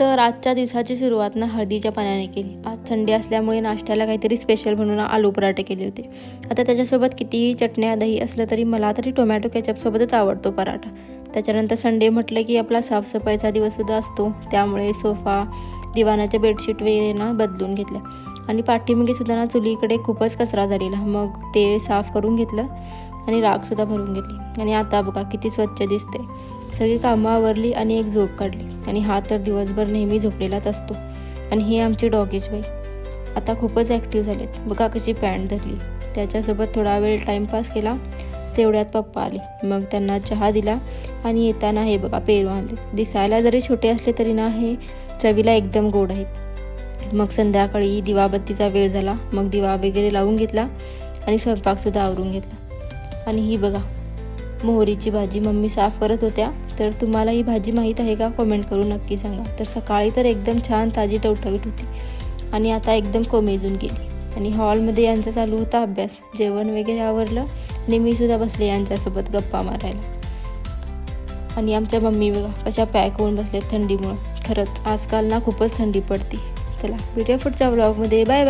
तर आजच्या दिवसाची सुरुवात ना हळदीच्या पाण्याने केली. आज संडे असल्यामुळे नाश्त्याला काहीतरी स्पेशल म्हणून आलू पराठे केले होते. आता त्याच्यासोबत कितीही चटण्या दही असलं तरी मला तरी टोमॅटो केचपसोबतच आवडतो पराठा. त्याच्यानंतर संडे म्हटलं की आपला साफसफाईचा दिवससुद्धा असतो, त्यामुळे सोफा दिवाणाचे बेडशीट वगैरे ना बदलून घेतल्या. आणि पाठीमागे सुद्धा ना चुलीकडे खूपच कचरा झालेला, मग ते साफ करून घेतलं आणि राखसुद्धा भरून घेतली. आणि आता बघा किती स्वच्छ दिसते. सगळी कामं आवरली आणि एक झोप काढली. आणि हा तर दिवसभर नेहमी झोपलेलाच असतो. आणि ही आमची डॉगीज बाई आता खूपच ॲक्टिव्ह झालेत. बघा कशी पॅन्ट धरली. त्याच्यासोबत थोडा वेळ टाईमपास केला. तेवढ्यात पप्पा आले, मग त्यांना चहा दिला आणि येताना हे बघा पेरू आणले. दिसायला जरी छोटे असले तरी ना हे चवीला एकदम गोड आहेत. मग संध्याकाळी दिवाबत्तीचा वेळ झाला, मग दिवा वगैरे लावून घेतला आणि स्वयंपाकसुद्धा आवरून घेतला. आणि ही बघा मोहरीची भाजी मम्मी साफ करत होत्या. तर तुम्हाला ही भाजी माहीत आहे का, कमेंट करून नक्की सांगा. तर सकाळी तर एकदम छान ताजी टवटवीत होती आणि आता एकदम कोमेजून गेली. आणि हॉलमध्ये यांचा चालू होता अभ्यास. जेवण वगैरे आवरलं आणि मी सुद्धा बसले यांच्यासोबत गप्पा मारायला. आणि आमच्या मम्मी बघा कशा पॅक होऊन बसल्यात थंडीमुळं. खरंच आजकाल ना खूपच थंडी पडते. चला भेटूया पुढच्या व्लॉगमध्ये. Bye bye.